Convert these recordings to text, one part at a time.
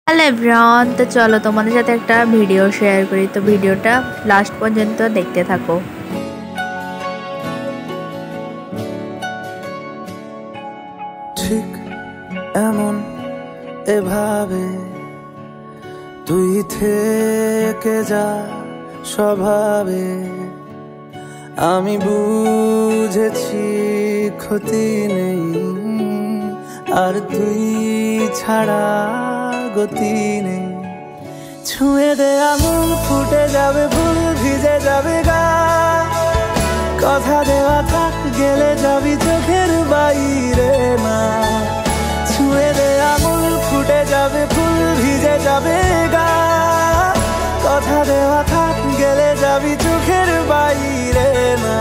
Hello everyone, তো চলো তোমাদের সাথে একটা ভিডিও শেয়ার করি। তো ভিডিওটা লাস্ট পর্যন্ত দেখতে থাকো। ঠিক এমন এভাবে তুই থেকে যা স্বভাবে, আমি বুঝেছি ক্ষতি নেই, আর তুই ছাড়া গতি নেই। ছুঁয়ে দে আঙুল, ফুটে যাবে ফুল, ভিজে যাবে গা, কথা দেওয়া থাক, গেলে যাবি চোখের বাইরে না। ছুঁয়ে দে আঙুল, ফুটে যাবে ফুল, ভিজে যাবে গা, কথা দেওয়া থাক, গেলে যাবি চোখের বাইরে না।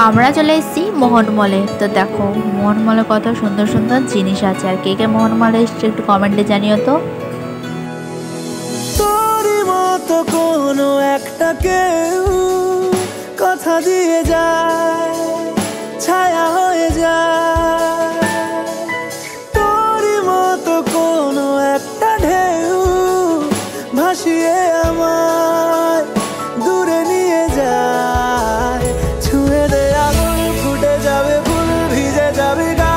আমরা চলে এসেছি মোহনমলে। তো দেখো মোহনমলে কত সুন্দর সুন্দর জিনিস আছে। আর কে কে মোহনমলে এসছে একটু কমেন্টে জানিও তো। তোরই মতো কোনো একটা কেউ কথা দিয়ে যায়, ছায়া হয়ে যায়। তোরই মতো কোনো একটা ঢেউ ভাসিয়ে আমায় দূরে নিয়ে যায়। ছুঁয়ে দে আঙুল, ফুটে যাবে ফুল, ভিজে যাবে গা,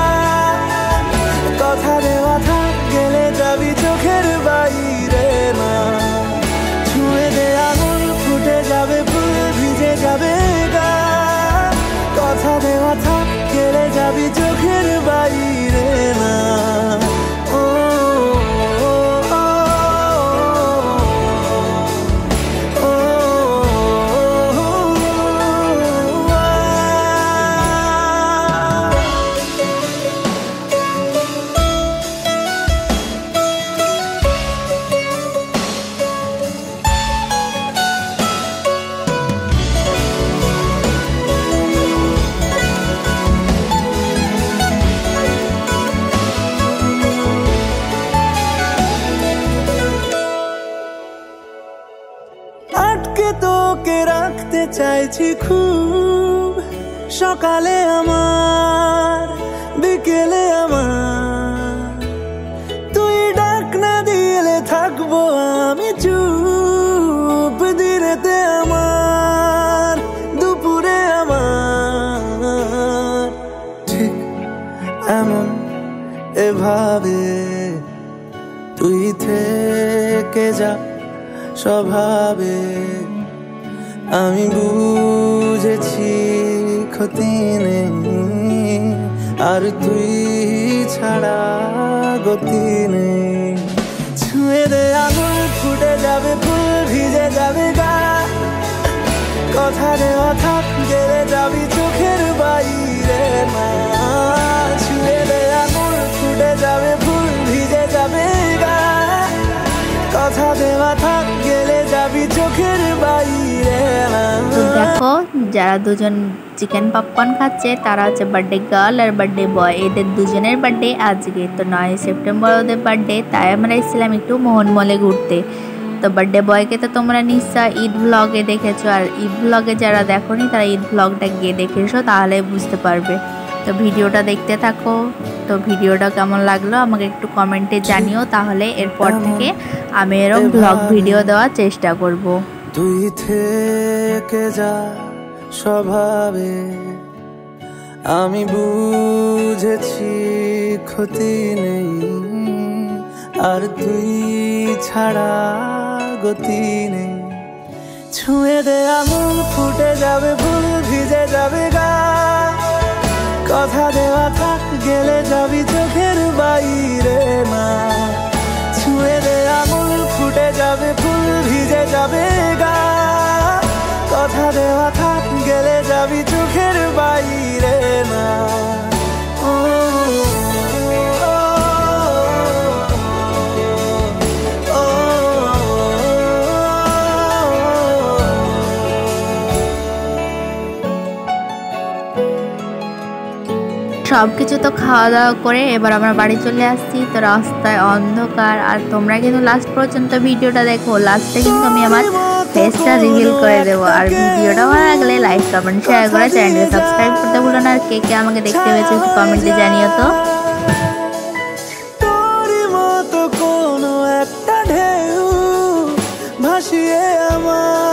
কথা দেওয়া থাক, গেলে যাবি চোখের বাইরে না। ছুঁয়ে দে আঙুল, ফুটে যাবে ফুল, ভিজে যাবে গা, কথা দেওয়া থাক, গেলে যাবি চোখের বাইরে না। আটকে তোকে রাখতে চাইছি খুব, সকালে আমার, বিকেলে আমার। তুই ডাক না দিলে থাকবো আমি চুপ, দিনেতে আমার, দুপুরে আমার। ঠিক এমন এভাবে তুই থেকে যা স্বভাবে, আমি বুঝেছি ক্ষতি নেই, আর তুই ছাড়া গতি নেই। ছুঁয়ে দে আঙুল, ফুটে যাবে ফুল, ভিজে যাবে গা, কথা দেওয়া থাক, গেলে যাবি চোখের বাইরে না। ছুঁয়ে দে আঙুল, ফুটে যাবে ফুল, ভিজে যাবে গা, কথা দেওয়া থাক, গেলে যাবি চোখের বাইরে না। তো দেখো যারা দুজন চিকেন পপকর্ন খাচ্ছে তারা হচ্ছে বার্থডে গার্ল আর বার্থডে বয়। এদের দুজনের বার্থডে আজকে, তো 9 সেপ্টেম্বর ওদের বার্থডে। তাই আমরা এসেছিলাম একটু মোহনমলে ঘুরতে। তো বার্থডে বয়কে তো তোমরা নিশ্চয় ঈদ ব্লগে দেখেছো, আর ঈদ ব্লগে যারা দেখোনি তারা ঈদ ব্লগটা গিয়ে দেখে এসো, তাহলে বুঝতে পারবে। তো ভিডিওটা দেখতে থাকো। তো ভিডিওটা কেমন লাগলো আমাকে একটু কমেন্টে জানিও, তাহলে এরপর থেকে আমি এরকম ব্লগ ভিডিও দেওয়ার চেষ্টা করব। তুই থেকে যা স্বভাবে, আমি বুঝেছি ক্ষতি নেই, আর তুই ছাড়া গতি নেই। ছুঁয়ে দে আঙুল, ফুটে যাবে ফুল, ভিজে যাবে গা, কথা দেওয়া থাক, গেলে যাবি চোখের বাইরে না। ছুঁয়ে দে আঙুল, ফুটে যাবে ফুল, ভিজে যাবে গা, কথা দেওয়া থাক, গেলে যাবি চোখের বাইরে না। সব কিছু তো খাওয়া দাওয়া করে এবার আমরা বাড়ি চলে আসছি। তো রাস্তায় অন্ধকার, আর তোমরা কিন্তু লাস্ট পর্যন্ত ভিডিওটা দেখো, লাস্টে কিন্তু আমি আমার ফেসটা রিভিল করে দেবো। আর ভিডিওটা ভালো লাগলে লাইক কমেন্ট শেয়ার করে চ্যানেলকে সাবস্ক্রাইব করতে ভুলো না। আর কে কে আমাকে দেখতে পেয়েছো একটু কমেন্টে জানিও তো। তোরই মতো কোনো একটা ঢেউ ভাসিয়ে আমার